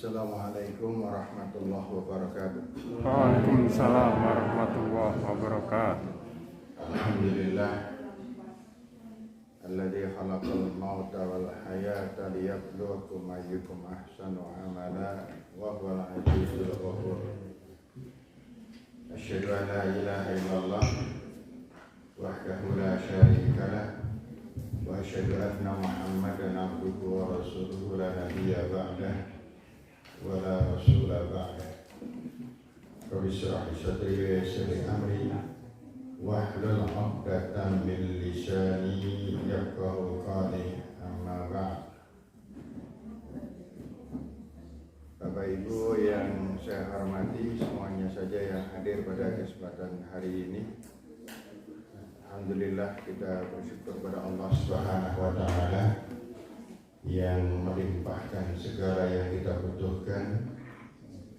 Assalamualaikum warahmatullahi wabarakatuh. Waalaikumsalam warahmatullahi wabarakatuh. Alhamdulillah alladzi khalaqal mauta wal hayata liyabluwakum ayyukum ahsanu amala wa huwal azizul ghafur. Asyhadu an la ilaha illallah wahdahu la syarika lah wa asyhadu anna Muhammadan abduhu wa rasuluhu la nabiyya ba'dah wa la rasula ba'dah. Rabbi shrah li sadri wa yassir li amri wahlul 'uqdatam min lisani yafqahu qawli, amma ba'd. Bapak Ibu yang saya hormati, semuanya saja yang hadir pada kesempatan hari ini, alhamdulillah kita bersyukur kepada Allah Subhanahu wa taala yang melimpahkan segala yang kita butuhkan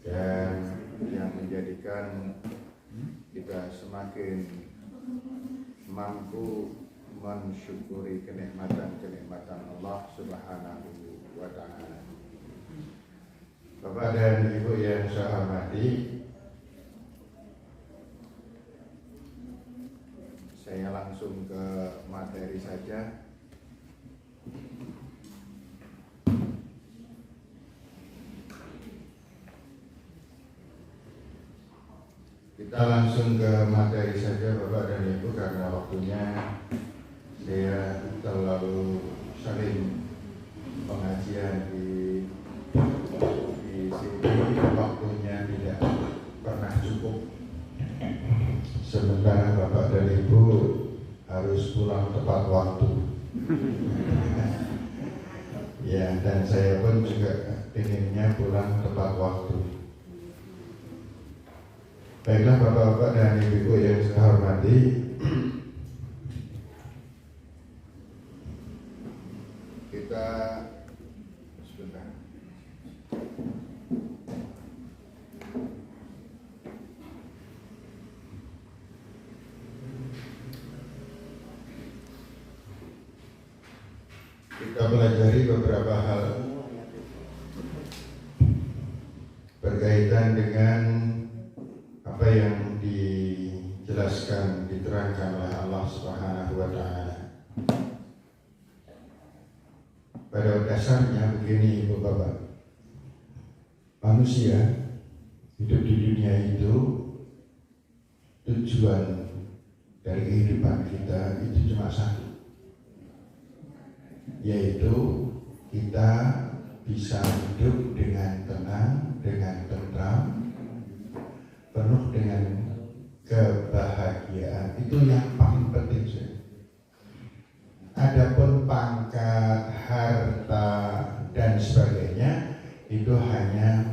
dan yang menjadikan kita semakin mampu mensyukuri kenikmatan-kenikmatan Allah Subhanahu wa taala. Bapak dan Ibu yang saya hormati, saya langsung ke materi saja. Kita langsung ke materi saja Bapak dan Ibu, karena waktunya saya terlalu sering pengajian di sini, waktunya tidak pernah cukup. Sementara Bapak dan Ibu harus pulang tepat waktu. Ya, dan saya pun juga inginnya pulang tepat waktu. Baiklah Bapak-bapak dan Ibu yang saya hormati, kita sebentar. Kita pelajari beberapa hal berkaitan dengan apa yang dijelaskan, diterangkan oleh Allah Subhanahu wa taala. Pada dasarnya begini Ibu Bapak, manusia hidup di dunia itu, tujuan dari kehidupan kita itu cuma satu, yaitu kita bisa hidup dengan tenang, dengan tentram, penuh dengan kebahagiaan. Itu yang paling penting sih. Adapun pangkat, harta dan sebagainya itu hanya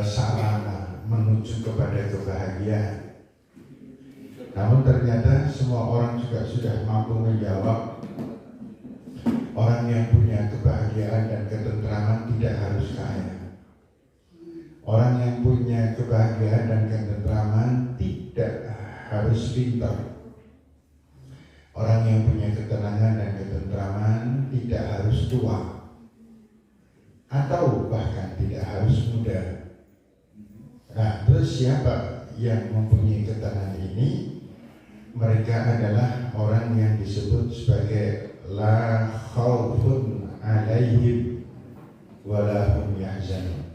sarana menuju kepada kebahagiaan. Namun ternyata semua orang juga sudah mampu menjawab, orang yang punya kebahagiaan dan ketentraman tidak harus kaya. Orang yang punya kebahagiaan dan ketentraman tidak harus pintar. Orang yang punya ketenangan dan ketentraman tidak harus tua, atau bahkan tidak harus muda. Nah, terus siapa yang mempunyai ketenangan ini? Mereka adalah orang yang disebut sebagai la khaufun alaihim wa la hum yahzanun.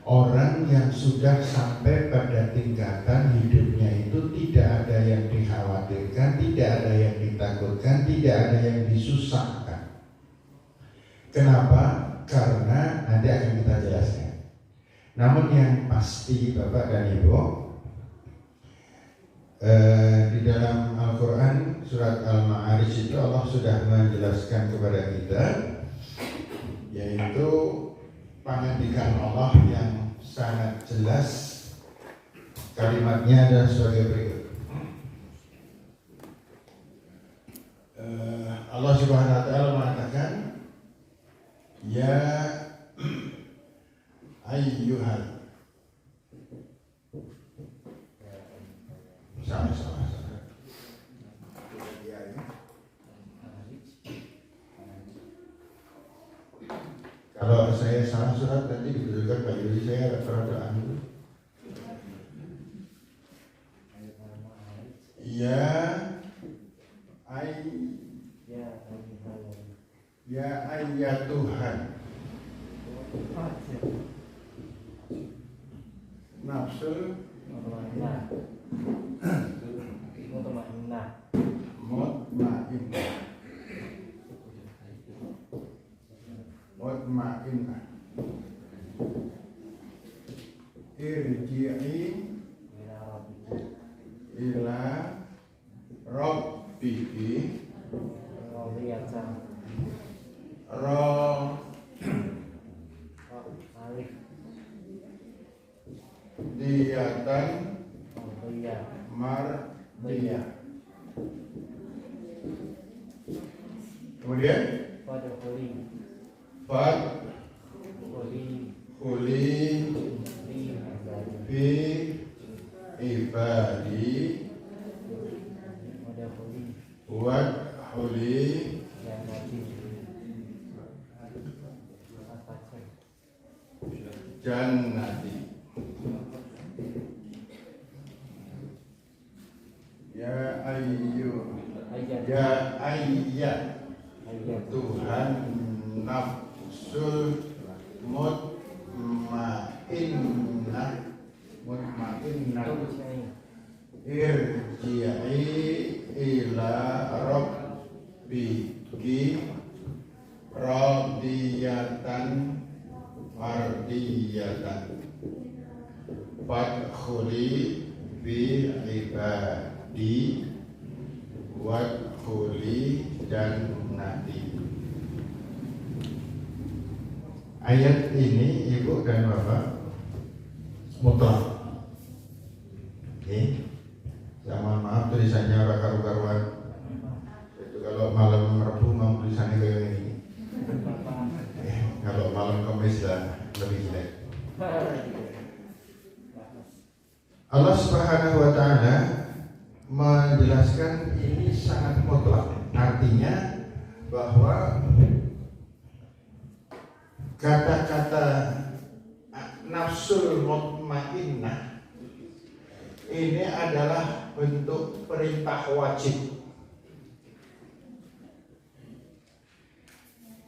Orang yang sudah sampai pada tingkatan hidupnya itu tidak ada yang dikhawatirkan, tidak ada yang ditakutkan, tidak ada yang disusahkan. Kenapa? Karena nanti akan kita jelaskan. Namun yang pasti Bapak dan Ibu, di dalam Al-Quran surat Al-Ma'arij itu Allah sudah menjelaskan kepada kita, yaitu pengendikan Allah yang sangat jelas. Kalimatnya adalah sebagai berikut. Allah Subhanahu wa taala mengatakan, ya ayyuhal, sama-sama. Kalau keberadaan ya Tuhan nafsu mutmainnah irji'i ila rabbiki diyatan mardiyah. Kemudian fadkhuli fi ibadi wadkhuli jannati. Tuhan nafsul mutmainnah irji'i ila rabbiki radiyatan mardiyatan fadkhuli fi ibadi wadkhuli jannati. Ayat ini Ibu dan Bapak mutlak. Oke. Ya mohon maaf tulisannya ora karu-karuan. Itu kalau malam Rabu mau tulisannya kayak ini. Kalau malam Kamis lah lebih jelek. Allah Subhanahu wa taala menjelaskan ini sangat mutlak. Artinya bahwa kata-kata nafsul mutmainnah ini adalah bentuk perintah wajib.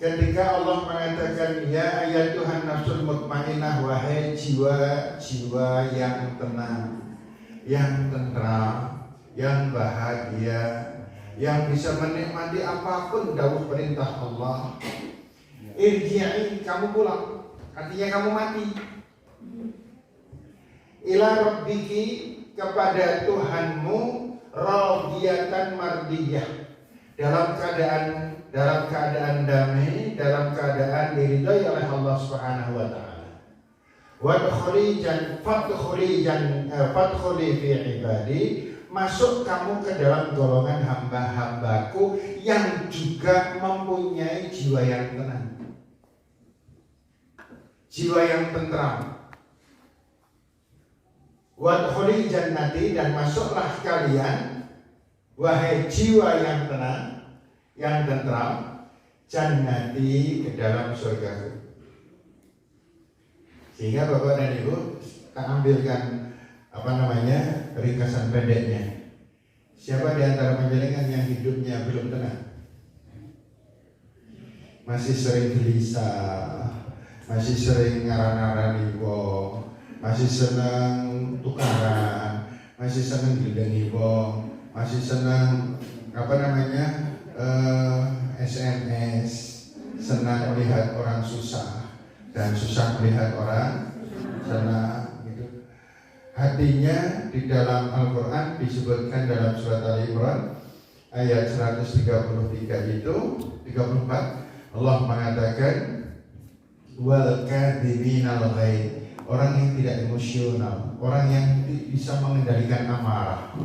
Ketika Allah mengatakan ya ayat Tuhan nafsul mutmainnah, wahai jiwa-jiwa yang tenang, yang tentram, yang bahagia, yang bisa menikmati apapun dawuh perintah Allah, irji'i, kamu pulang, artinya kamu mati, ila rabbiki, kepada Tuhanmu, radiyatan mardiyah, dalam keadaan damai, dalam keadaan diridhai oleh Allah Subhanahu wa taala. Fadkhuli fi ibadi, masuk kamu ke dalam golongan hamba-hambaku yang juga mempunyai jiwa yang tenang, jiwa yang tentram. Wadkhuli jannati, dan masuklah kalian, wahai jiwa yang tenang, yang tentram, jannati, ke dalam surgaku. Sehingga Bapak dan Ibu, kita ambilkan ringkasan pendeknya. Siapa di antara panjenengan yang hidupnya belum tenang? Masih sering gelisah, masih sering ngaran-ngaran wong, masih senang tukaran, masih senang didengi wong, masih senang SMS, senang melihat orang susah dan susah melihat orang senang gitu. Hatinya di dalam Al-Quran disebutkan dalam surat Al-Imran ayat 133 itu 34, Allah mengatakan wal kadhiminal ghaid, orang yang tidak emosional, orang yang bisa mengendalikan amarah.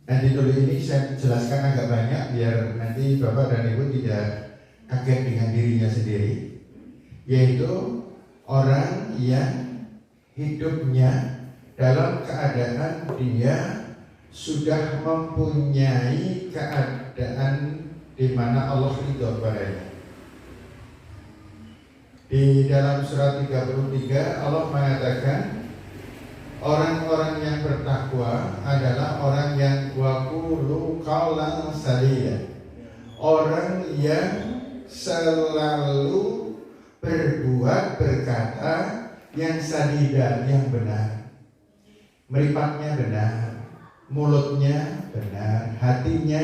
Nanti dulu ini saya jelaskan agak banyak biar nanti Bapak dan Ibu tidak kaget dengan dirinya sendiri, yaitu orang yang hidupnya dalam keadaan dia sudah mempunyai keadaan di mana Allah ridho padanya. Di dalam surat 33 Allah mengatakan orang-orang yang bertakwa adalah orang yang waqulu qawlan sadida, orang yang selalu berkata yang sadida, yang benar, meripatnya benar, mulutnya benar, hatinya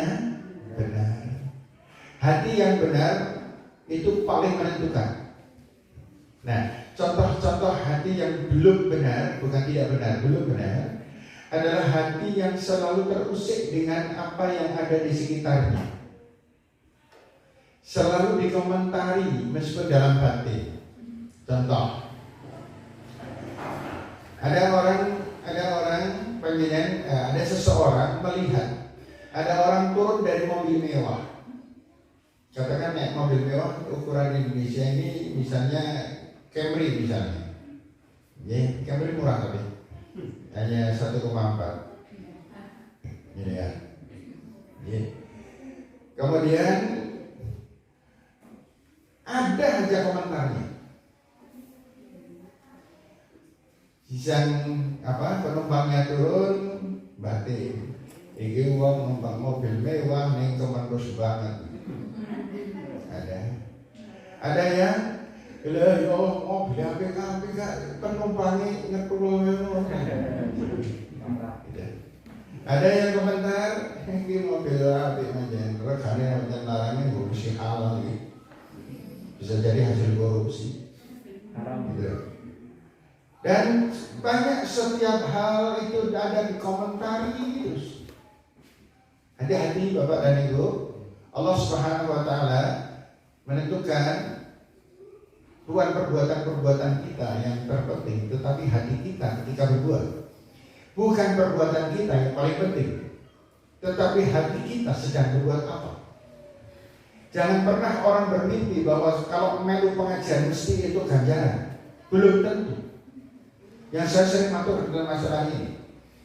benar. Hati yang benar itu paling menentukan. Nah, contoh-contoh hati yang belum benar, bukan tidak benar, belum benar, adalah hati yang selalu terusik dengan apa yang ada di sekitarnya, selalu dikomentari meskipun dalam batin. Contoh, ada seseorang melihat ada orang turun dari mobil mewah. Katakan naik mobil mewah ukuran Indonesia ini misalnya Camry misalnya. Ya, Camry murah tapi hanya 1,4. Ini ya. Kemudian ada aja komentarnya. Penumpangnya turun batin. Iki wong numpak mobil mewah ning kemenus banget. Ada yang mobil apik penumpangnya ngetul. Ada yang komentar ini mobil apik aja, regane pancen larangnya ngurusi halal iki. Bisa jadi hasil korupsi. Gitu. Dan banyak setiap hal itu ada dikomentari terus. Hati-hati Bapak dan Ibu, Allah Subhanahu wa taala menentukan bukan perbuatan-perbuatan kita yang terpenting, tetapi hati kita ketika berbuat. Bukan perbuatan kita yang paling penting, tetapi hati kita sedang berbuat apa. Jangan pernah orang bermimpi bahwa kalau melu pengajian mesti itu ganjaran. Belum tentu. Yang saya sering matur dalam masalah ini,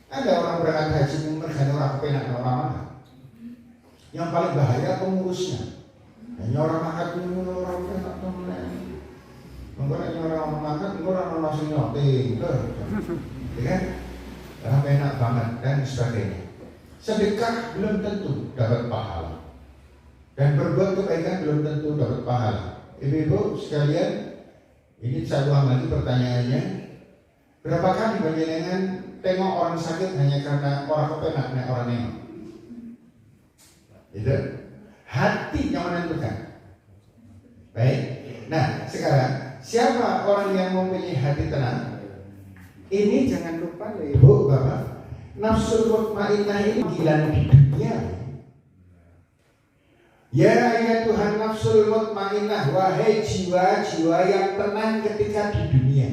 ada orang berangkat haji mergane orang kepenak orang. Yang paling bahaya pengurusnya. Hanya orang makan orang penak temen. Mengko orang makan orang nasi nyoting. Ya kan? Karena enak banget dan sebagainya. Sedekah belum tentu dapat pahala, dan berbuat kebaikan belum tentu dapat pahala. Ibu-ibu sekalian, ini saya ulang lagi pertanyaannya. Berapa kali panjenengan tengok orang sakit hanya karena orang kepenak nek orang nengok? Itu hati yang menentukan. Baik. Nah, sekarang siapa orang yang mempunyai hati tenang? Ini jangan lupa loh Ibu, Bapak. Nafsul mutmainnah ini panggilan di dunia. Ya Tuhan nafsul mutmainnah, wahai jiwa-jiwa yang tenang ketika di dunia.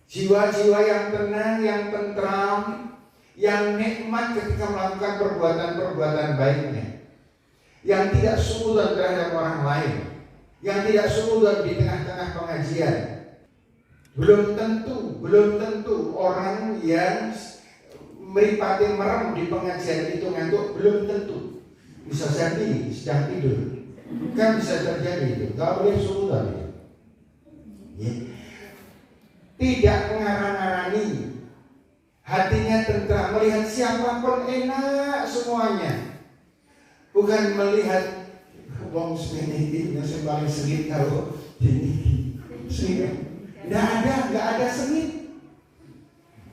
Jiwa-jiwa yang tenang, yang tentram, yang nikmat ketika melakukan perbuatan-perbuatan baiknya, yang tidak suudzon terhadap orang lain, yang tidak suudzon di tengah-tengah pengajian. Belum tentu orang yang meripati merem di pengajian itu ngantuk, belum tentu. Bisa jadi sedang tidur, kan bisa terjadi itu. Gak boleh suudzon itu. Ya. Tidak mengarang-arani, hatinya tentram, melihat siapapun enak semuanya. Bukan melihat wong semene yang paling sengit kalau ini sengit. Nggak ada sengit.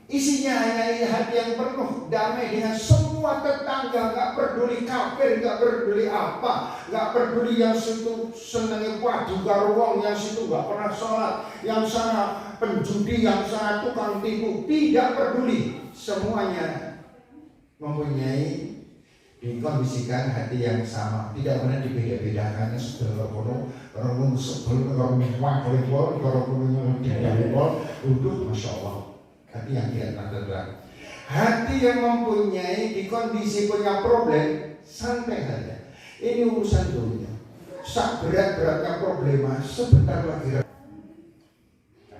Isinya hanya hati yang penuh damai dengan semua tetangga, nggak peduli kafir, nggak peduli apa, nggak peduli yang situ senengnya padu karo wong, yang situ nggak pernah sholat, yang sana penjudi, yang sana tukang tipu, tidak peduli. Semuanya mempunyai dikondisikan hati yang sama, tidak pernah dibeda-bedakan segala kono, kalau sebelum kalau wakil kalau tidak untuk masya Allah. Hati yang tidak terang, hati yang mempunyai di kondisi punya problem, santai saja. Ini urusan dunia. Sak berat-beratnya problema sebentar lagi.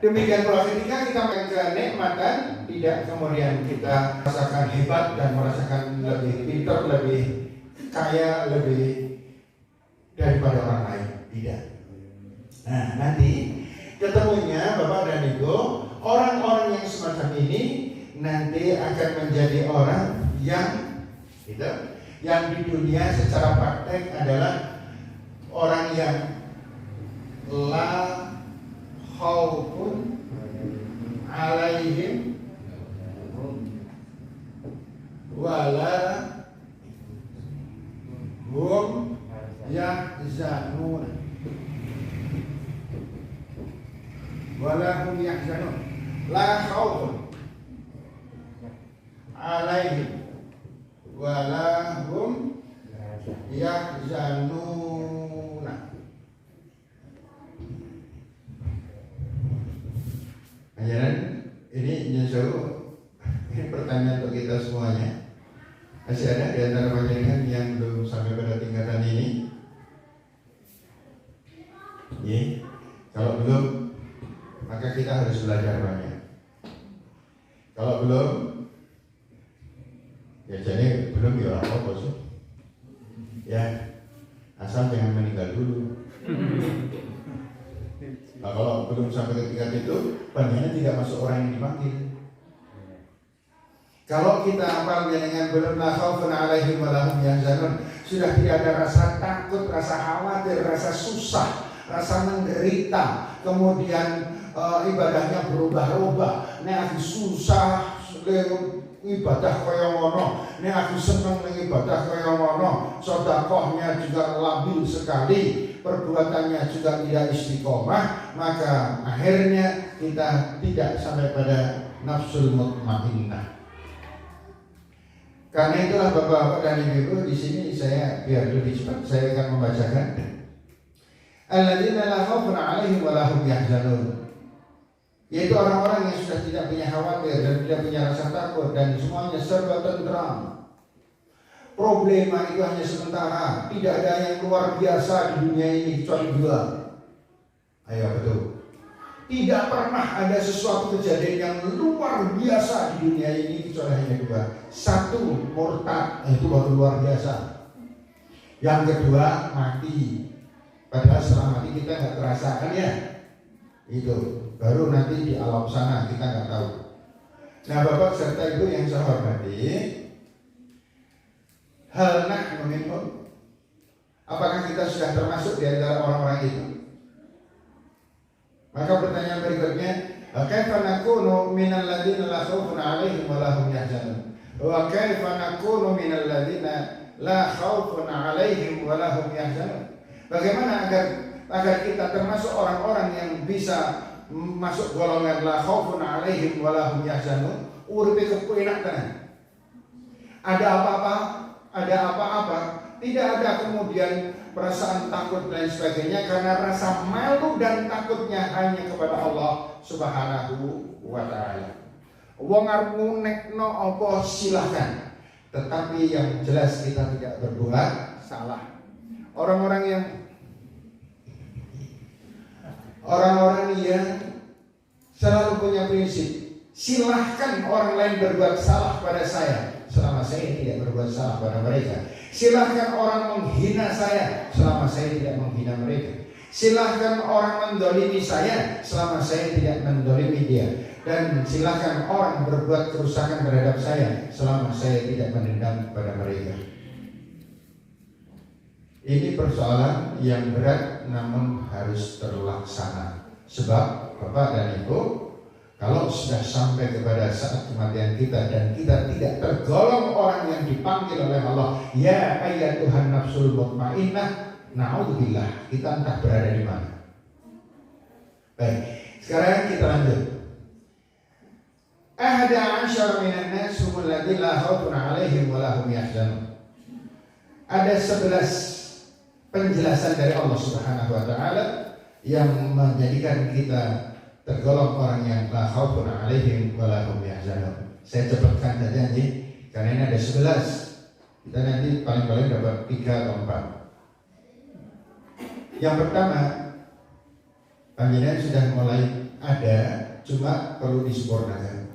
Demikian pula ketika kita kenikmatan, tidak kemudian kita merasakan hebat dan merasakan lebih pintar, lebih kaya, lebih daripada orang lain. Tidak. Nah, nanti ketemunya Bapak dan Ibu, orang-orang yang semacam ini nanti akan menjadi orang yang gitu, yang di dunia secara praktek adalah orang yang la khaufun alaihim wala hum yahzanun wala hum yahzanun, la khaufun alaihim wala hum yahzanun. Ajaran ini ini pertanyaan untuk kita semuanya. Masih ada di antara panjenengan yang belum sampai pada tingkatan ini? Ya, kalau belum, maka kita harus belajar banyak. Kalau belum, ya jadi belum ya apa sih? Ya, asal jangan meninggal dulu. Nah, kalau belum sampai ke tingkat itu, panjenengan tidak masuk orang yang dipanggil. Kalau kita hafalnya dengan belum la khaufun alaihim wa lahum yahzanun, sudah tidak ada rasa takut, rasa khawatir, rasa susah, rasa menderita, kemudian ibadahnya berubah-ubah. Nek aku susah ibadah kaya ngono, nek aku seneng ibadah kaya ngono, sedekahnya juga labil sekali, perbuatannya juga tidak istiqomah, maka akhirnya kita tidak sampai pada nafsul mutmainnah. Karena itulah Bapak-bapak dan Ibu, di sini saya biar lebih cepat saya akan membacakan. Alladzina la khaufun 'alaihim wa lahum yahzanun. Yaitu orang-orang yang sudah tidak punya khawatir dan tidak punya rasa takut dan semuanya serba tentram. Problema itu hanya sementara, tidak ada yang luar biasa di dunia ini kecuali dua. Ayo betul. Tidak pernah ada sesuatu kejadian yang luar biasa di dunia ini kecuali hanya dua. Satu, murtad, itu baru luar biasa. Yang kedua, mati. Padahal setelah mati kita nggak terasakan ya. Itu baru nanti di alam sana kita nggak tahu. Nah, Bapak serta Ibu yang saya hormati, hal nahnu minhum, apakah kita sudah termasuk di antara orang-orang itu? Maka pertanyaan berikutnya, kaifa nakunu minal ladzina la khaufun 'alaihim wa lahum yahzanun? Wa kaifa nakunu minal ladzina la khaufun 'alaihim wa lahum yahzanun? Bagaimana agar kita termasuk orang-orang yang bisa masuk golongan la khaufun 'alaihim wa lahum yahzanun? Uripe kepenak tenan. Ada apa-apa, tidak ada kemudian perasaan takut dan sebagainya, karena rasa malu dan takutnya hanya kepada Allah Subhanahu wa ta'ala. Wong arep ngunekno apa silahkan, tetapi yang jelas kita tidak berbuat salah. Orang-orang yang selalu punya prinsip, silahkan orang lain berbuat salah pada saya selama saya tidak berbuat salah pada mereka. Silahkan orang menghina saya selama saya tidak menghina mereka. Silahkan orang mendolimi saya selama saya tidak mendolimi dia. Dan silahkan orang berbuat kerusakan terhadap saya selama saya tidak mendendam kepada mereka. Ini persoalan yang berat namun harus terlaksana. Sebab Bapak dan Ibu, kalau sudah sampai kepada saat kematian kita dan kita tidak tergolong orang yang dipanggil oleh Allah, ya ayyatuhan nafsul mutmainnah, na'udzubillah, kita entah berada di mana. Baik, sekarang kita lanjut. Ahada asyara minan nas humul ladzina la khaufun 'alaihim wa lahum yahzanun. Ada 11 penjelasan dari Allah Subhanahu wa taala yang menjadikan kita tergolong orang yang la khaufun 'alaihim wa lahum yahzanun. Saya cepatkan saja nih, karena ini ada 11. Kita nanti paling-paling dapat 3 atau 4. Yang pertama, panjenengan sudah mulai ada, cuma perlu disempurnakan.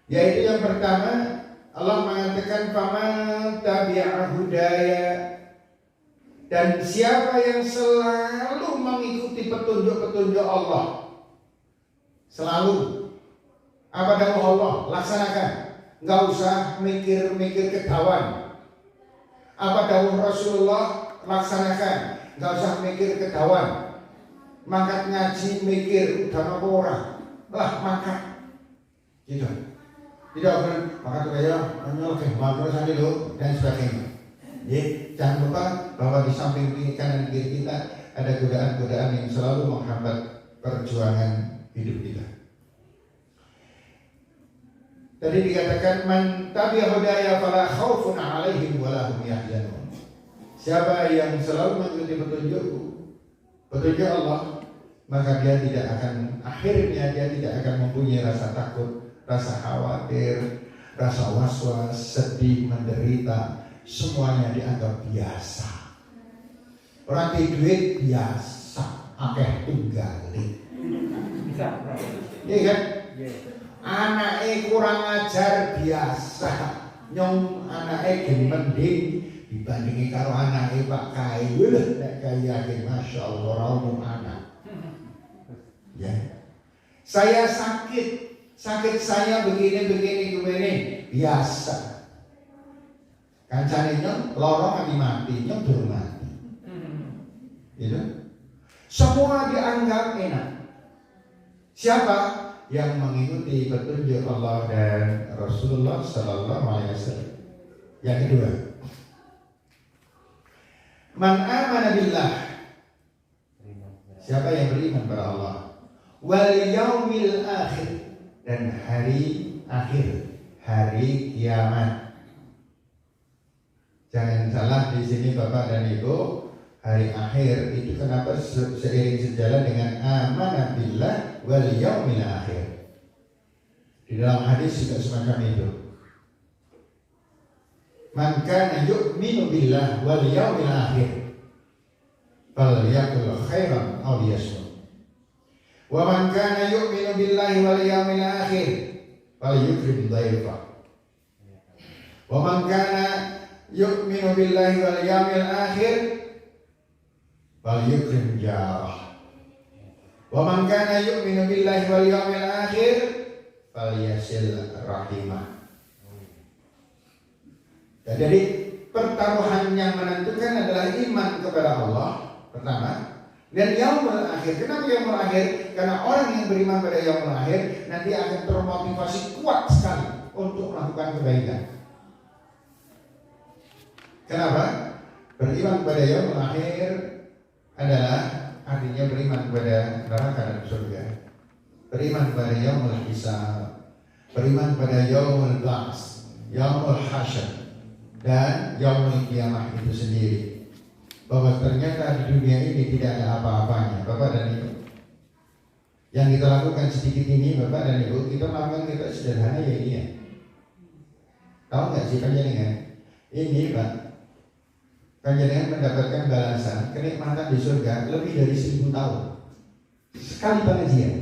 Yaitu yang pertama, Allah mengatakan faman tabi'a hudaya, Dan siapa yang selalu mengikuti petunjuk-petunjuk Allah, selalu apa dawuh Allah, laksanakan. Nggak usah mikir-mikir ketahuan. Apa dawuh Rasulullah, laksanakan. Nggak usah mikir ketahuan. Mangkat ngaji mikir udah apa orang lah mangkat gitu. Tidak benar maka saya menyolokkan makro sandi lo dan sebagainya. Jadi jangan lupa bahwa di samping kiri kanan kiri kita ada godaan-godaan yang selalu menghambat perjuangan hidup kita. Tadi dikatakan man tabi'a hudaya fala khaufun 'alaihim wa la hum yahzanun. Siapa yang selalu mengikuti petunjuk Allah, maka dia tidak akan, akhirnya dia tidak akan mempunyai rasa takut, rasa khawatir, rasa was-was, sedih, menderita. Semuanya dianggap biasa. Orang duit biasa, akeh tunggali. Bisa. Iya kan? Anaknya kurang ajar biasa. Nyong anaknya mending dibandingi karo anaknya Pak Kai. Nek Kai yakin Masya Allah orang anak. Ya. Saya sakit saya begini biasa. Kancane nyong lorong mati nyong durung mati. Gitu. Semua dianggap enak. Siapa yang mengikuti petunjuk Allah dan Rasulullah Sallallahu Alaihi Wasallam? Yang kedua, man amana billah. Siapa yang beriman pada Allah? Wal yaumil akhir, dan hari akhir, hari kiamat. Jangan salah di sini Bapak dan Ibu, hari akhir itu kenapa seiring sejalan dengan amanah billah wal yaumil akhir. Di dalam hadis juga semacam itu. Man kana yu'minu billah wal yaumil akhir falyakul khairan aw liyasmut. Wa man kana yu'minu billahi wal yaumil akhir falyukrim dhaifa. Wa man kana yu'minu billahi wal yaumil akhir falyukrim jarah. Wa man kana yu'minu billahi wal yaumil akhir falyasil rahimah. Jadi pertaruhan yang menentukan adalah iman kepada Allah pertama, dan yaumul akhir. Kenapa yaumul akhir? Karena orang yang beriman pada yaumul akhir nanti akan termotivasi kuat sekali untuk melakukan kebaikan. Kenapa? Beriman pada yaumul akhir adalah artinya beriman kepada neraka dan surga. Beriman pada yaumul hisab, beriman pada yaumul ba'ts, yaumul hasyr, dan yaumul kiamah itu sendiri. Bahwa ternyata di dunia ini tidak ada apa-apanya, Bapak dan Ibu. Yang kita lakukan sedikit ini, Bapak dan Ibu, kita melakukan kita sederhana ya ini ya. Tahu nggak sih panjenengan? Ini Pak, panjenengan mendapatkan balasan kenikmatan di surga lebih dari 1000 tahun. Sekali pengajian,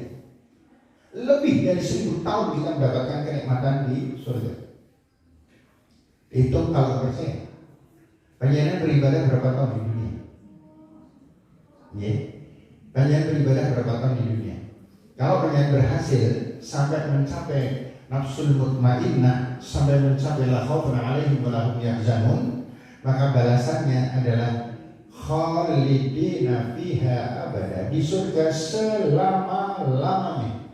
lebih dari 1000 tahun kita mendapatkan kenikmatan di surga. Hitung kalau persen. Panjenengan beribadah berapa tahun di dunia? Ya, panjenengan beribadah berapa tahun di dunia? Kalau panjenengan berhasil sampai mencapai nafsul mutmainnah, sampai mencapai la khaufun 'alaihim wa la hum yahzanun, maka balasannya adalah khalidina fiha abada, di surga selama-lamanya.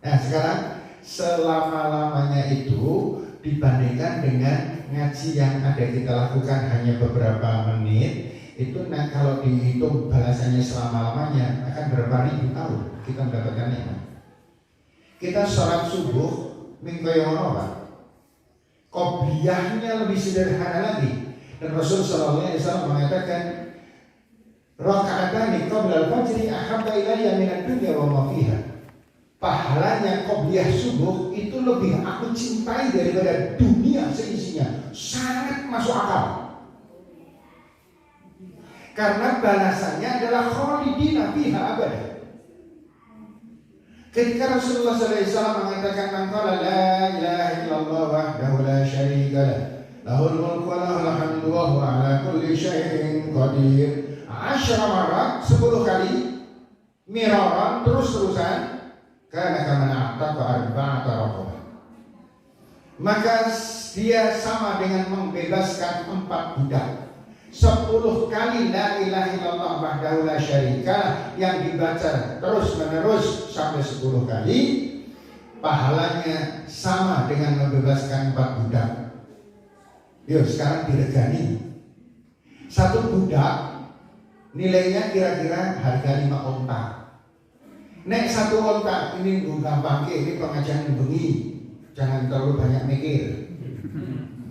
Nah sekarang selama-lamanya itu dibandingkan dengan ngaji yang ada kita lakukan hanya beberapa menit, itu nah kalau dihitung balasannya selama-lamanya akan berapa ribu tahun kita mendapatkan nikmat. Kita sholat subuh minggu yang Pak, qobliyahnya lebih sederhana lagi, dan Rasul sallallahu alaihi wasallam mengatakan rakaatani qabla al-fajri ahabba ilayya min ad-dunya wa ma fiha. Pahalanya qobliyah subuh itu lebih aku cintai daripada dunia seisinya. Sangat masuk akal. Karena balasannya adalah khalidina fiha abada. Ketika Rasulullah SAW mengatakan man qala la ilaha illallah wahdahu la syarika lah Lahul mulku wa lahul hamdu wa huwa ala kulli syai'in qadir. 10 marat, 10 kali miraran terus-terusan, kana kama na'taqa arba'ata raqabah. Maka dia sama dengan membebaskan 4 budak. 10 kali la ilaha illallah wahdahu la syarika yang dibaca terus menerus sampai 10 kali, pahalanya sama dengan membebaskan 4 budak. Yuk sekarang diregani. 1 budak nilainya kira-kira harga 5 onta. Nek 1 onta ini gampang, ini pengajian bengi, jangan terlalu banyak mikir.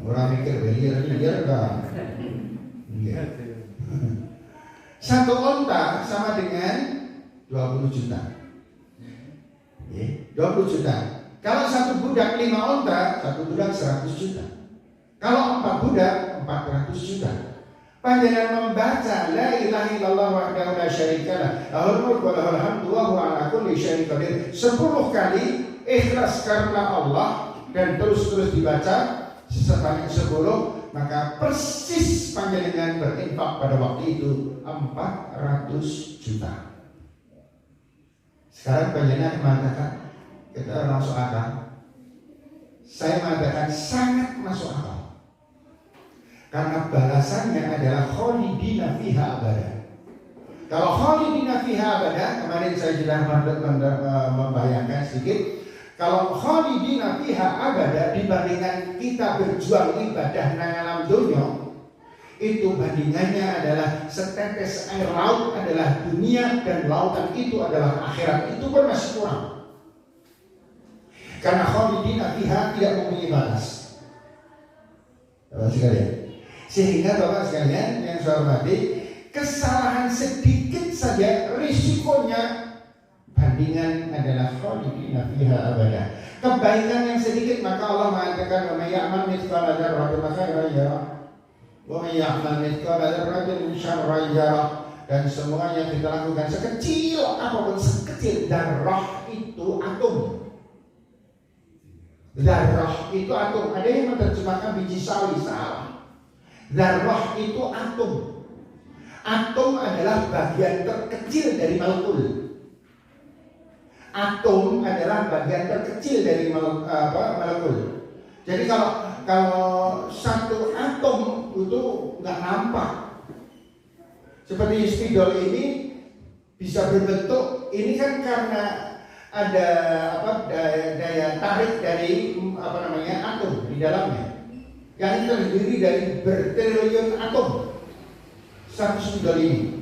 Orang mikir biliar kan. 1 onta sama dengan 20 juta. 20 juta. Kalau 1 budak 5 onta, 1 budak 100 juta. Kalau 4 budak 400 juta. Panjenengan membaca la ilaha illallah wahdahu la syarikalah lahul mulku wa lahul hamdu wa huwa ala kulli syai'in qadir 10 kali ikhlas karena Allah dan terus dibaca sebanyak 10, maka persis panjenengan berinfak pada waktu itu 400 juta. Sekarang panjenengan mengatakan kita masuk akal. Saya mengatakan sangat masuk akal. Karena balasannya adalah khalidina fiha abada. Kalau khalidina fiha abada, kemarin saya sudah membayangkan sedikit. Kalau khalidina fiha abada dibandingkan kita berjuang ibadah nang alam dunia, itu bandingannya adalah setetes air laut adalah dunia dan lautan itu adalah akhirat. Itu pun masih kurang. Karena khalidina fiha tidak mempunyai batas. Bapak sekalian. Sehingga Bapak sekalian yang saya hormati, kesalahan sedikit saja risikonya bandingan adalah khalidina fiha abada. Kebaikan yang sedikit maka Allah mengatakan wa may ya'mal mithqala dzarratin khairan yarah wa may ya'mal mithqala dzarratin syarran yarah. Dan semua yang kita lakukan sekecil apapun, sekecil darah itu atom. Darah itu atom. Ada yang menerjemahkan biji sawi, salah. Darah itu atom. Atom adalah bagian terkecil dari molekul. Atom adalah bagian terkecil dari molekul. Jadi kalau satu atom itu nggak nampak. Seperti spidol ini bisa berbentuk. Ini kan karena ada daya tarik dari atom di dalamnya. Yang terdiri dari bertriliun atom. Satu spidol ini.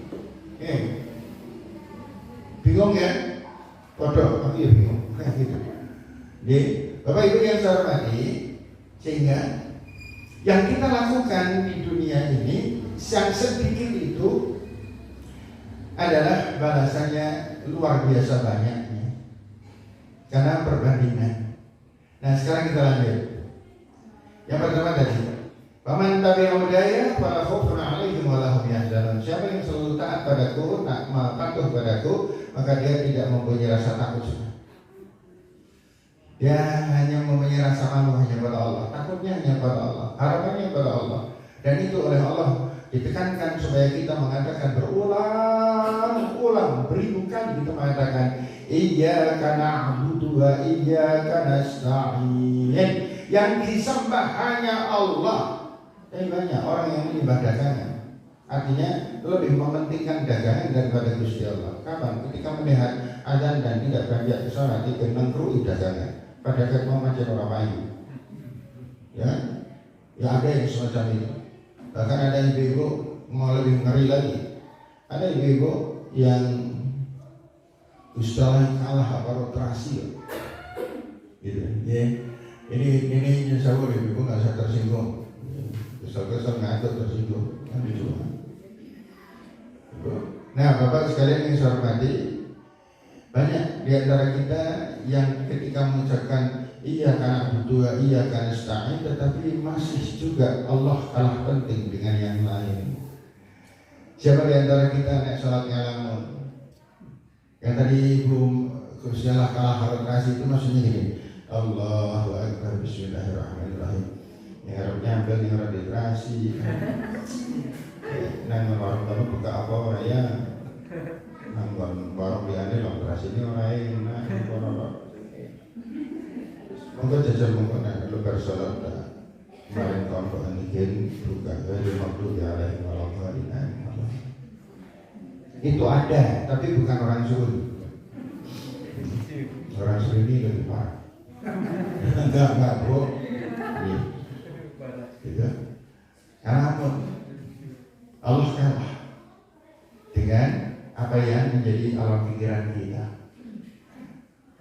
Bingung ya? Bodoh, tapi ya bingung. Gitu. Jadi, Bapak Ibu yang saya hormati, sehingga yang kita lakukan di dunia ini yang sedikit itu adalah balasannya luar biasa banyaknya. Karena perbandingan. Nah sekarang kita lanjut. Yang pertama tadi, faman tabi'a hudaya fala khaufun 'alaihim wa la hum yahzanun. Siapa yang selalu taat padaku, patuh padaku, maka dia tidak mempunyai rasa takut. Dia hanya mempunyai rasa malu hanya pada Allah, takutnya hanya pada Allah, harapannya pada Allah. Dan itu oleh Allah ditekankan supaya kita mengatakan berulang-ulang, beribu kali kita mengatakan iyyaka na'budu wa iyyaka nasta'in. Yang disembah hanya Allah. Tapi banyak orang yang menyembah dagangan. Artinya lebih mementingkan dagangan daripada Gusti Allah. Kapan? Ketika melihat azan dan tidak beranjak ke sana, tidak mengkerui dagangan. Pada mau macam orang lain. Ya ada yang semacam itu. Bahkan ada ibu-ibu mau lebih ngeri lagi. Ada ibu-ibu yang istilahnya kalah apa operasi, gitu. Ya. Ini nyesawur ibu nggak usah tersinggung. Kesel-kesel ngatur tersinggung. Kan gitu. Nah, Bapak sekalian yang saya hormati, banyak di antara kita yang ketika mengucapkan iya karena berdua, iya karena nasta'in, tetapi masih juga Allah kalah penting dengan yang lain. Siapa di antara kita naik sholat ngalamun? Yang tadi Ibu Kusialah kalah harokasi itu maksudnya gini, Allahu Akbar, Bismillahirrahmanirrahim. yang harus nyambil yang harus literasi. Nang warung kamu buka apa orang ya? Nang warung biane literasi ini orang yang orang. Mungkin jajal mungkin lu bersolat dah. Kemarin kawan kawan bikin buka dari waktu dia ada yang malam hari itu ada, tapi bukan orang Suri. Orang Suri ini lebih parah. Enggak bro. Gitu. Karena apa? Allah kalah dengan apa yang menjadi alam pikiran kita.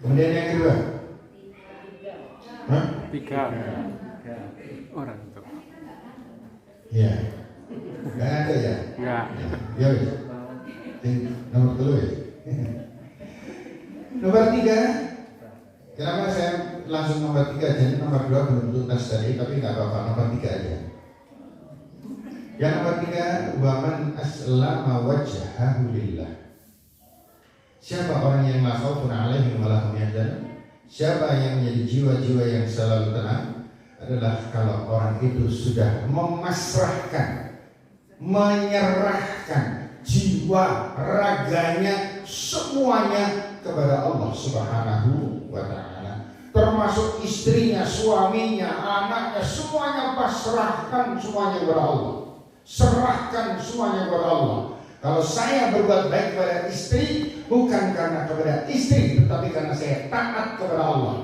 Kemudian yang kedua, Tiga orang itu. ya, nggak ada ya? Enggak. Ya, nomor dulu ya. Nomor 3, kenapa saya langsung nomor 3 aja? Nomor 2 belum tuntas tadi, tapi nggak apa-apa, nomor 3 aja. Yang nomor 3, waman aslama wajhahu lillah. Siapa orang yang la khaufun alaihim wa lahum yahzanun? Siapa yang menjadi jiwa-jiwa yang selalu tenang adalah kalau orang itu sudah memasrahkan, menyerahkan jiwa, raganya, semuanya kepada Allah Subhanahu wa ta'ala. Termasuk istrinya, suaminya, anaknya, semuanya pasrahkan semuanya kepada Allah. Serahkan semuanya kepada Allah. Kalau saya berbuat baik kepada istri, bukan karena kepada istri, tetapi karena saya taat kepada Allah.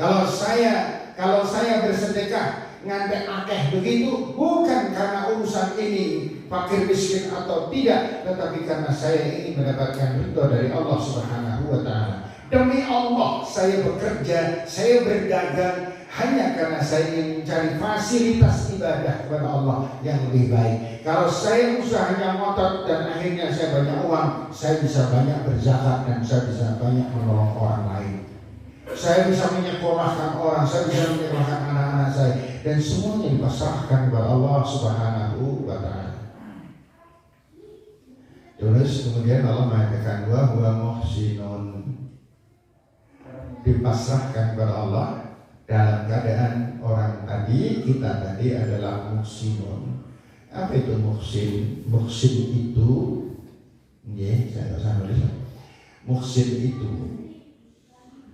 Kalau saya bersedekah ngantek akeh begitu, bukan karena urusan ini fakir miskin atau tidak, tetapi karena saya ingin mendapatkan ridho dari Allah Subhanahu wa ta'ala. Demi Allah saya bekerja, saya berdagang hanya karena saya ingin mencari fasilitas ibadah kepada Allah yang lebih baik. Kalau saya usahanya ngotot dan akhirnya saya banyak uang, saya bisa banyak berzakat dan saya bisa banyak menolong orang lain. Saya bisa menyekolahkan orang, saya bisa menyekolahkan anak-anak saya, dan semuanya dipasrahkan kepada Allah Subhanahu wa ta'ala. Terus kemudian Allah mengatakan wa huwa muhsinun, dipasrahkan kepada Allah dalam keadaan orang tadi, kita tadi adalah muhsinun. Apa itu muhsin? Muhsin itu, saya nggak usah nulis. Muhsin itu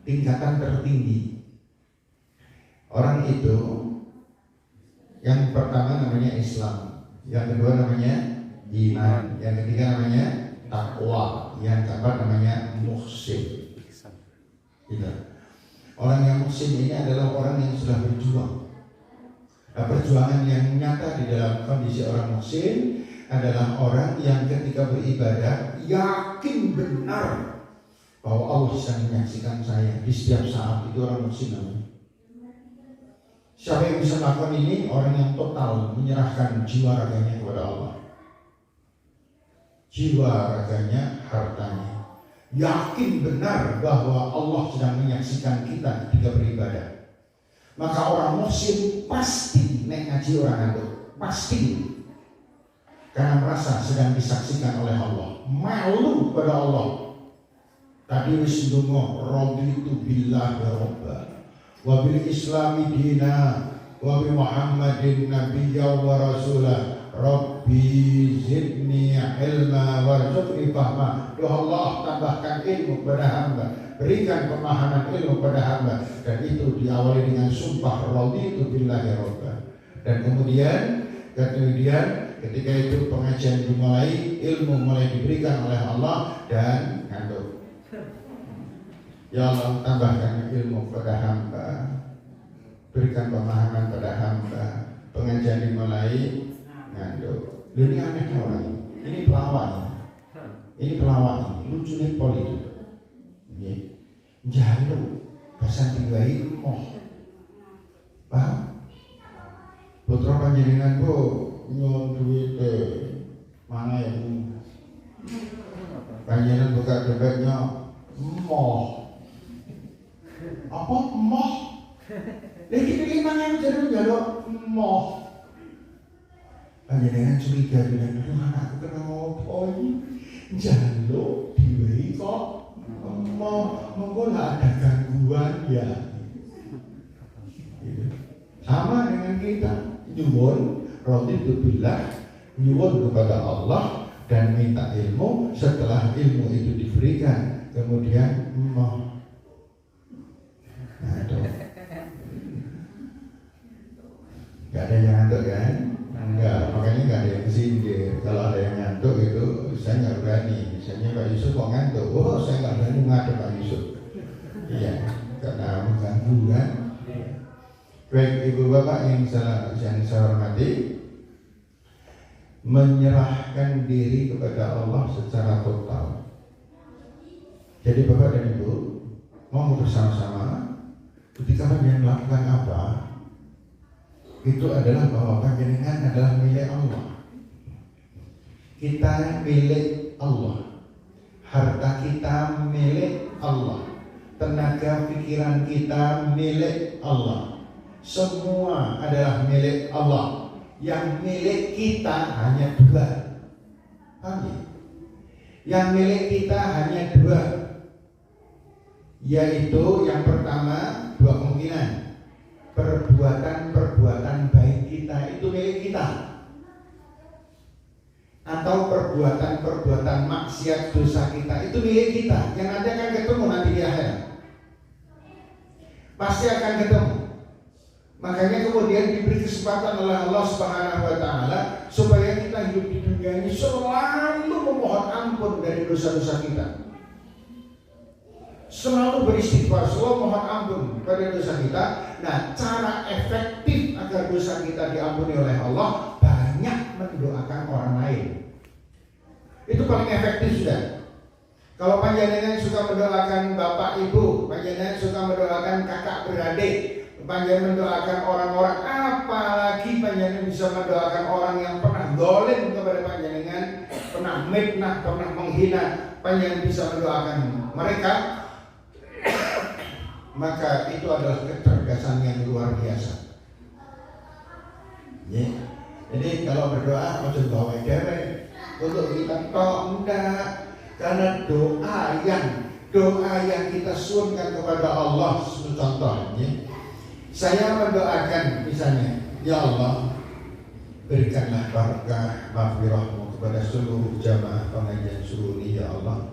tingkatan tertinggi. Orang itu yang pertama namanya Islam, yang kedua namanya iman, yang ketiga namanya takwa, yang keempat namanya muhsin. Gitu. Orang yang muhsin ini adalah orang yang sudah berjuang. Perjuangan yang nyata di dalam kondisi orang muhsin adalah orang yang ketika beribadah yakin benar bahwa Allah sedang menyaksikan saya di setiap saat. Itu orang muhsin namanya. Siapa yang bisa melakukan ini? Orang yang total menyerahkan jiwa raganya kepada Allah. Jiwa raganya, hartanya. Yakin benar bahwa Allah sedang menyaksikan kita ketika beribadah. Maka orang muhsin pasti nek ngaji orang itu, pasti. Karena merasa sedang disaksikan oleh Allah, malu pada Allah. Tadi wis ndonga raditu billahi rabba wa bil islami dina wa bi Muhammadin nabiyya wa rasulah. Rabbi zidni ilma warzuqni fahma. Ya Allah, tambahkan ilmu kepada hamba, berikan pemahaman ilmu kepada hamba. Dan itu diawali dengan sumpah raditu billahi rabba. Dan kemudian ketika itu pengajian dimulai, ilmu mulai diberikan oleh Allah dan ngantuk. Ya Allah, tambahkan ilmu kepada hamba, berikan pemahaman pada hamba. Pengajian dimulai, ngantuk. Ini anehnya orang ini pelawak. Ini pelawak, lucunya poli itu. Jaluk bahasa tinggai moh. Paham? Putra panjenengan bu nyuwun duit mana yang panjenengan buka dompetnya moh. Apa moh? Lagi pilih mana yang jaluk moh. Panjenengan curiga bilang, aduh anakku kena ngopo ini, jaluk diwehi kok mengko lah ada gangguan ya. Gitu. Sama dengan kita nyuwun raditu billah, nyuwun kepada Allah dan minta ilmu. Setelah ilmu itu diberikan, kemudian gak ada yang ngantuk kan? Enggak, makanya gak ada yang sindir. Kalau ada yang ngantuk itu saya gak berani. Misalnya Pak Yusuf kok ngantuk, oh saya gak berani menghadap Pak Yusuf. Iya, karena mengganggu kan. Baik ibu bapak yang saya hormati, menyerahkan diri kepada Allah secara total. Jadi bapak dan ibu mau bersama-sama, ketika panjenengan melakukan apa, itu adalah bahwa panjenengan adalah milik Allah. Kita milik Allah, harta kita milik Allah, tenaga pikiran kita milik Allah. Semua adalah milik Allah. Yang milik kita hanya dua. Yang milik kita hanya dua, yaitu yang pertama, dua kemungkinan. Perbuatan-perbuatan baik kita itu milik kita, atau perbuatan-perbuatan maksiat dosa kita itu milik kita. Yang nanti akan ketemu nanti di akhirat, pasti akan ketemu. Makanya kemudian diberi kesempatan oleh Allah Subhanahu wa Ta'ala supaya kita hidup di dunia ini selalu memohon ampun dari dosa-dosa kita, selalu beristighfar, selalu mohon ampun pada dosa kita. Nah, cara efektif agar dosa kita diampuni oleh Allah, banyak mendoakan orang lain. Itu paling efektif sudah. Kalau panjenengan suka mendoakan bapak ibu, panjenengan suka mendoakan kakak beradik, panjenengan mendoakan orang-orang, apalagi panjenengan bisa mendoakan orang yang pernah zalim kepada panjenengan, pernah mitnah, pernah menghina, panjenengan bisa mendoakan mereka, maka itu adalah kecerdasan yang luar biasa. Ya. Jadi kalau berdoa ojo gawe dhewe untuk kita tok enggak, karena doa yang kita suunkan kepada Allah. Contohnya, saya mendoakan misalnya, ya Allah, berikanlah barakah maghfirahmu kepada seluruh jamaah pengajian Sururi, ya Allah.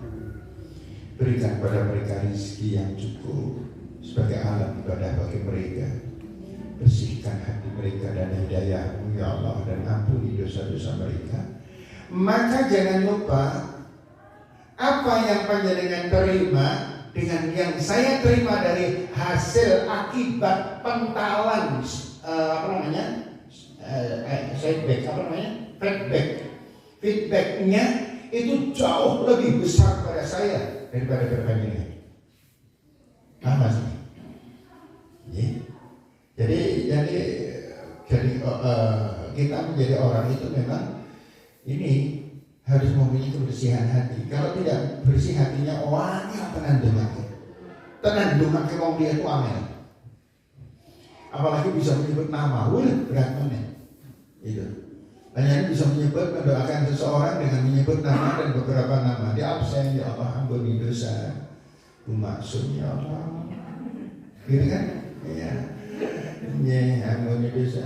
Berikan kepada mereka rezeki yang cukup sebagai alat ibadah bagi mereka. Bersihkan hati mereka dan hidayah-Mu, ya Allah, dan ampuni dosa-dosa mereka. Maka jangan lupa, apa yang panjenengan terima dengan yang saya terima dari hasil akibat pentalan feedbacknya itu jauh lebih besar pada saya daripada panjenengan. Apa sih? Jadi kita menjadi orang itu memang ini harus mempunyai kebersihan hati. Kalau tidak bersih hatinya, orangnya tenan dumake wong dia itu amel. Apalagi bisa menyebut nama, berat banget. Itu. Hanya bisa menyebut, mendoakan seseorang dengan menyebut nama dan beberapa nama. Dia absen, ya Allah ampuni dosa maksud, ya Allah. Gitu kan? Iya. Ya, ampuni dosa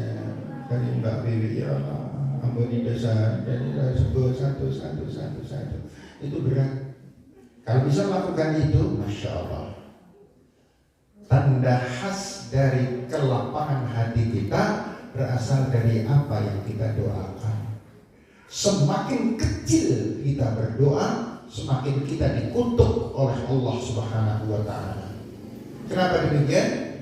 kami Mbak Bibi, ya Allah. Ampuni dosa, jadi sebut satu. Itu berat. Kalau bisa melakukan itu, Masya Allah, tanda khas dari kelapangan hati kita berasal dari apa yang kita doakan. Semakin kecil kita berdoa, semakin kita dikutuk oleh Allah Subhanahu wa Ta'ala. Kenapa demikian?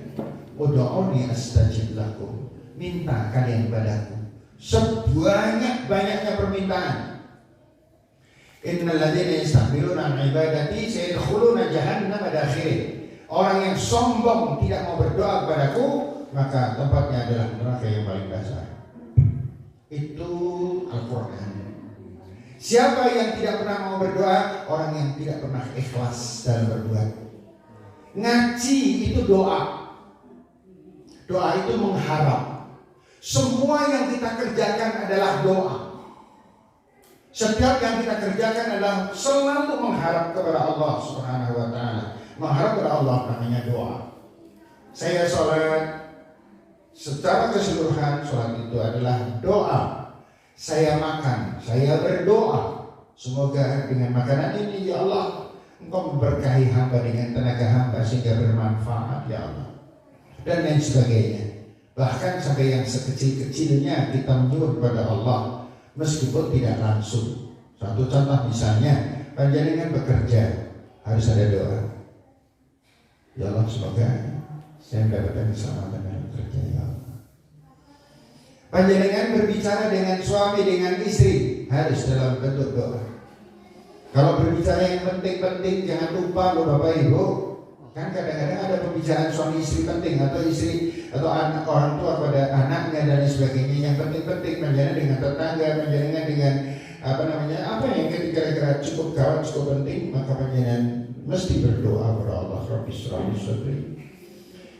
Ud'uni astajib lakum. Minta kalian padaku sebanyak-banyaknya permintaan. Innal ladzina yastakbiruna an ibadati sayadkhuluna jahannama dakhirin. Orang yang sombong tidak mau berdoa kepadaku, maka tempatnya adalah neraka yang paling dasar. Itu Al-Quran. Siapa yang tidak pernah mau berdoa? Orang yang tidak pernah ikhlas dalam berbuat. Ngaji itu doa. Doa itu mengharap. Semua yang kita kerjakan adalah doa. Setiap yang kita kerjakan adalah selalu mengharap kepada Allah Subhanahu wa Ta'ala. Mengharap kepada Allah namanya doa. Saya sholat, secara keseluruhan sholat itu adalah doa. Saya makan, saya berdoa, semoga dengan makanan ini ya Allah Engkau memberkahi hamba dengan tenaga hamba sehingga bermanfaat ya Allah, dan lain sebagainya. Bahkan sampai yang sekecil-kecilnya kita menyuruh kepada Allah meskipun tidak langsung. Satu contoh misalnya, panjenengan bekerja harus ada doa. Ya Allah, semoga saya mendapatkan keselamatan dalam bekerja ya Allah. Panjenengan berbicara dengan suami, dengan istri harus dalam bentuk doa. Kalau berbicara yang penting-penting jangan lupa loh Bapak Ibu. Kan kadang-kadang ada pembicaraan suami istri penting, atau istri atau anak orang tua pada anaknya dan sebagainya yang penting-penting, panjenengan dengan tetangga, panjenengan dengan apa yang kira-kira cukup gawat, cukup penting, maka panjenengan mesti berdoa kepada Allah. Rabbi shrah li sadri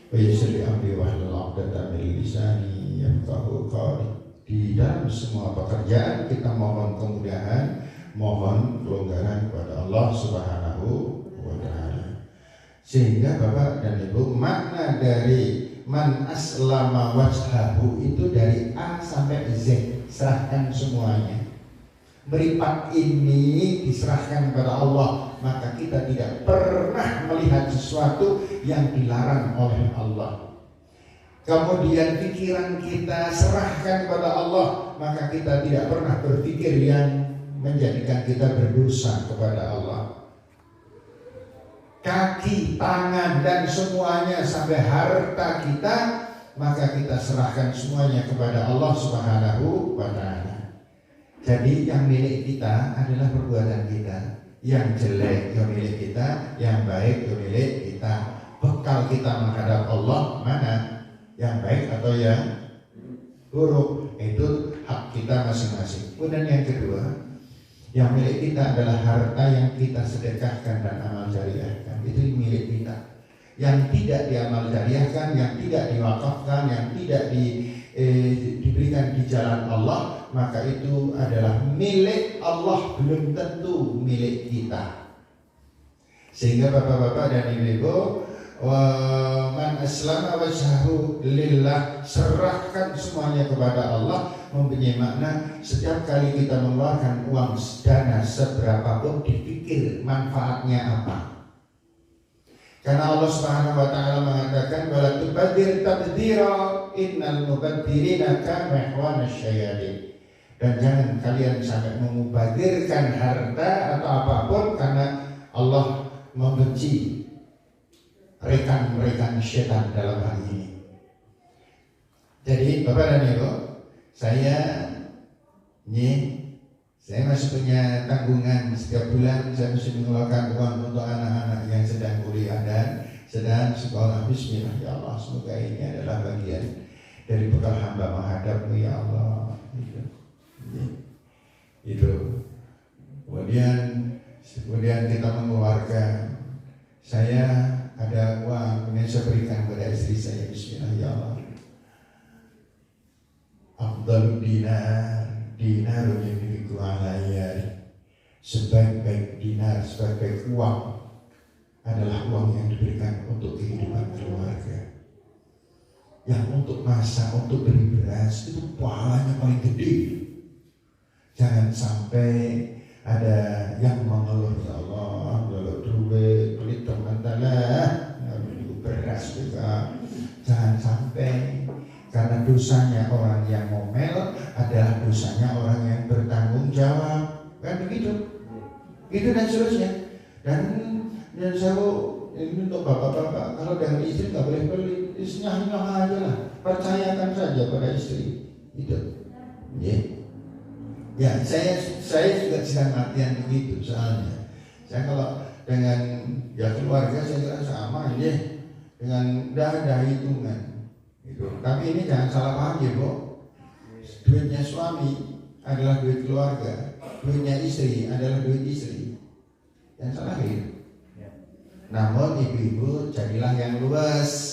wa yassir li amri wahlul 'uqdatam min lisani yafqahu qawli. Di dalam semua pekerjaan kita mohon kemudahan, mohon kelonggaran kepada Allah Subhanahu wa taala. Sehingga Bapak dan Ibu, makna dari man aslama wajhahu itu dari A sampai Z, serahkan semuanya. Meripat ini diserahkan kepada Allah, maka kita tidak pernah melihat sesuatu yang dilarang oleh Allah. Kemudian pikiran kita serahkan kepada Allah, maka kita tidak pernah berpikir yang menjadikan kita berdosa kepada Allah. Kaki, tangan, dan semuanya sampai harta kita, maka kita serahkan semuanya kepada Allah Subhanahu wa ta'ala. Jadi yang milik kita adalah perbuatan kita. Yang jelek yang milik kita, yang baik yang milik kita. Bekal kita menghadap Allah mana? Yang baik atau yang buruk, itu hak kita masing-masing. Kemudian yang kedua, yang milik kita adalah harta yang kita sedekahkan dan amal jariahkan. Itu milik kita. Yang tidak diamal jariahkan, yang tidak diwakafkan, yang tidak diberikan di jalan Allah, maka itu adalah milik Allah, belum tentu milik kita. Sehingga bapak-bapak dan ibu-ibu, man aslama wajhahu lillah, serahkan semuanya kepada Allah, mempunyai makna setiap kali kita mengeluarkan uang dana seberapapun dipikir manfaatnya apa. Karena Allah Subhanahu wa taala mengatakan wala tubadir tabdira innal mubadzirina kanu ikhwanasy syayatin. Dan jangan kalian sampai memubadirkan harta atau apapun, karena Allah membenci rekan-rekan setan dalam hal ini. Jadi Bapak dan Ibu, saya masih punya tanggungan setiap bulan. Saya mesti mengeluarkan uang untuk anak-anak yang sedang kuliah dan sedang sekolah. Bismillah ya Allah, semoga ini adalah bagian dari bekal hamba menghadapmu ya Allah. Itu. Kemudian kita mengeluarkan. Saya ada uang, kemudian saya berikan kepada istri saya. Bismillah ya Allah. Afdal dinar yunfiqu alayya. Sebaik-baik dinar, sebaik-baik uang adalah uang yang diberikan untuk kehidupan keluarga. Yang untuk masak, untuk beli beras, itu pahalanya paling gede. Jangan sampai ada yang mengeluh, ya Allah, kalau duit beli teman-teman beras juga. Jangan sampai, karena dosanya orang yang ngomel adalah dosanya orang yang bertanggung jawab, kan begitu? Itu dan seterusnya. Dan saya ini untuk bapak-bapak, kalau dengan istri nggak boleh beli, istrinya aja lah, percayakan saja pada istri. Itu, ya saya juga sedang latihan begitu soalnya. Saya kalau dengan keluarga saya kira sama ya, dengan ada hitungan. Gitu. Tapi ini jangan salah paham ya Bu. Duitnya suami adalah duit keluarga, duitnya istri adalah duit istri. Yang salah gitu. Namun ibu-ibu jadilah yang luas.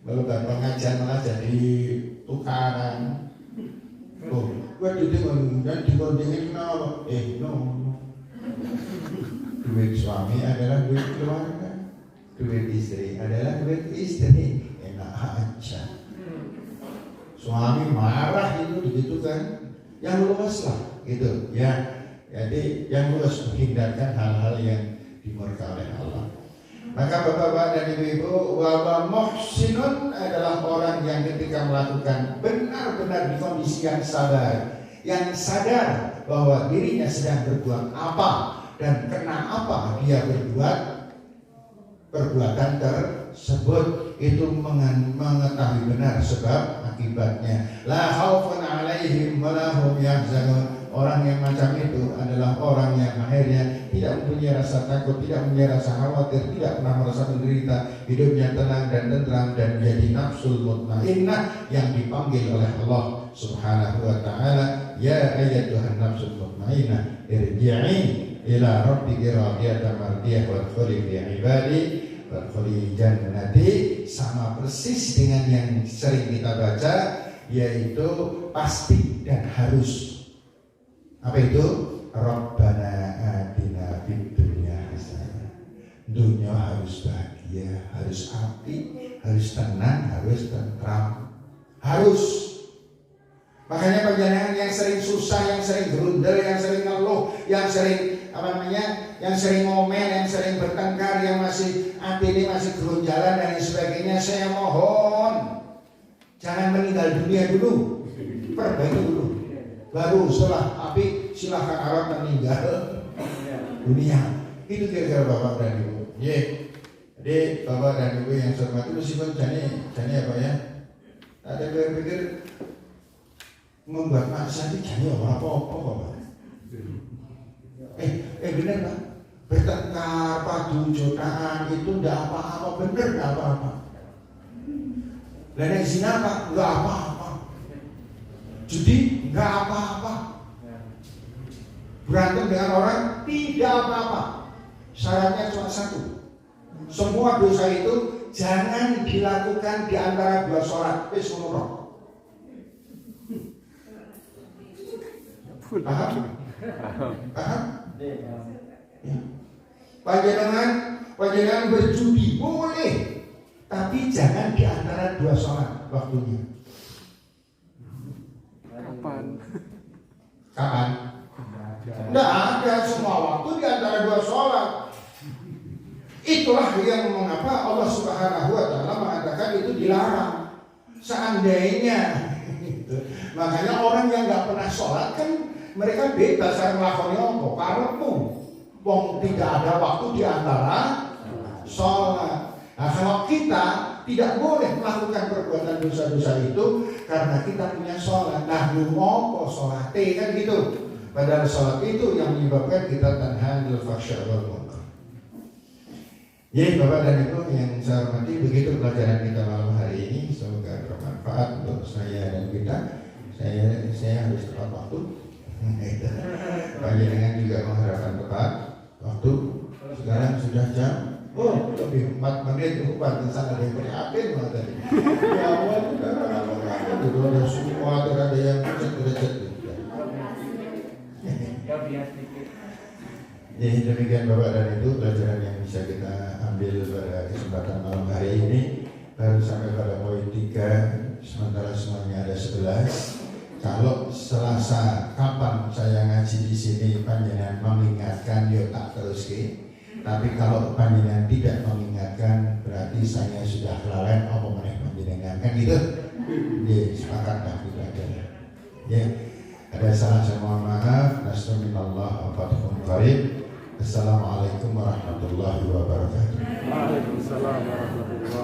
Melakukan pengajian malah jadi tukaran. Oh, gue didengar dan dibandingin no. Duit suami adalah duit keluarga, duit istri adalah duit istri. Enak aja. suami marah itu begitu kan, yang luas lah gitu ya. Jadi yang luas menghindarkan hal-hal yang dimurka oleh Allah. Maka bapak-bapak dan ibu-ibu, wa muhsinun adalah orang yang ketika melakukan benar-benar di kondisi yang sadar, yang sadar bahwa dirinya sedang berbuat apa dan karena apa dia berbuat perbuatan tersebut, itu mengetahui benar sebab akibatnya. La khaufun 'alaihim wa la hum yahzanun. Orang yang macam itu adalah orang yang akhirnya tidak mempunyai rasa takut, tidak mempunyai rasa khawatir, tidak pernah merasa menderita, hidupnya tenang dan tentram dan menjadi nafsul mutmainnah yang dipanggil oleh Allah Subhanahu wa taala, ya ayyatuhan nafsul mutmainnah irji'i ila rabbiki radiyatan mardiyah wadkhuli fi ibadi wadkhuli jannati. Sama persis dengan yang sering kita baca, yaitu pasti dan harus. Apa itu? Rabbana atina fid dunya hasanah. Dunia harus bahagia, harus api, harus tenang, harus tentram, harus. Makanya perjalanan yang sering susah, yang sering gerundel, yang sering ngeluh, yang sering yang sering ngomel, yang sering bertengkar, yang masih hati ini masih gerunjalan dan sebagainya, saya mohon jangan meninggal dunia dulu, perbaiki dulu. Baru setelah api silahkan Arab meninggal dunia. Itu kira-kira bapak dan ibu. Jadi bapak dan ibu yang saya hormati, meskipun jani apa ya? Ada pikir membuat maksiat itu jani apa-apa bapak. Benar pak. Bertengkar, padu, jodohan itu tidak apa-apa, benar tidak apa-apa. Dan yang zina pak nggak apa-apa. Jadi nggak apa-apa. Berantem dengan orang tidak apa-apa. Syaratnya cuma satu. Semua dosa itu jangan dilakukan di antara dua sholat. Paham? Paham? Ya. Panjenengan berjudi boleh, tapi jangan di antara dua sholat waktunya. Kapan? Tidak ada, semua waktu di antara dua sholat. Itulah yang mengapa Allah Subhanahu wa taala mengatakan itu dilarang. Seandainya makanya orang yang nggak pernah sholat kan mereka bebas saya melakukannya apa? Karepmu. Wong tidak ada waktu di antara sholat. Nah, kalau kita tidak boleh melakukan perbuatan dosa-dosa itu karena kita punya sholat. Nah, ngopo sholat kan gitu. Padahal sholat itu yang menyebabkan kita tanhanil fahsya wal munkar. Jadi bapak dan ibu yang saya hormati, begitu pelajaran kita malam hari ini. Semoga bermanfaat untuk saya dan kita. Saya harus tepat waktu. Panjenengan juga mengharapkan tepat waktu. Sekarang sudah jam lebih 4 menit, pantesan ada yang prihatin tadi. Ya Allah, itu ada semua, ada yang macet. Jadi demikian bapak dan ibu pelajaran yang bisa kita ambil pada kesempatan malam hari ini. Baru sampai pada poin 3, sementara semuanya ada 11. Kalau Selasa kapan saya ngaji di sini panjenengan mengingatkan, yo tak terus ke. Tapi kalau panjenengan tidak mengingatkan, berarti saya sudah lalai apa meneh panjenengan kan gitu. Ya, sepakat dah kita ada. Ya, ada salah saya mohon maaf. Nastaghfirullah wa fathun qarib. Assalamualaikum warahmatullahi wabarakatuh. Waalaikumsalam warahmatullahi wabarakatuh.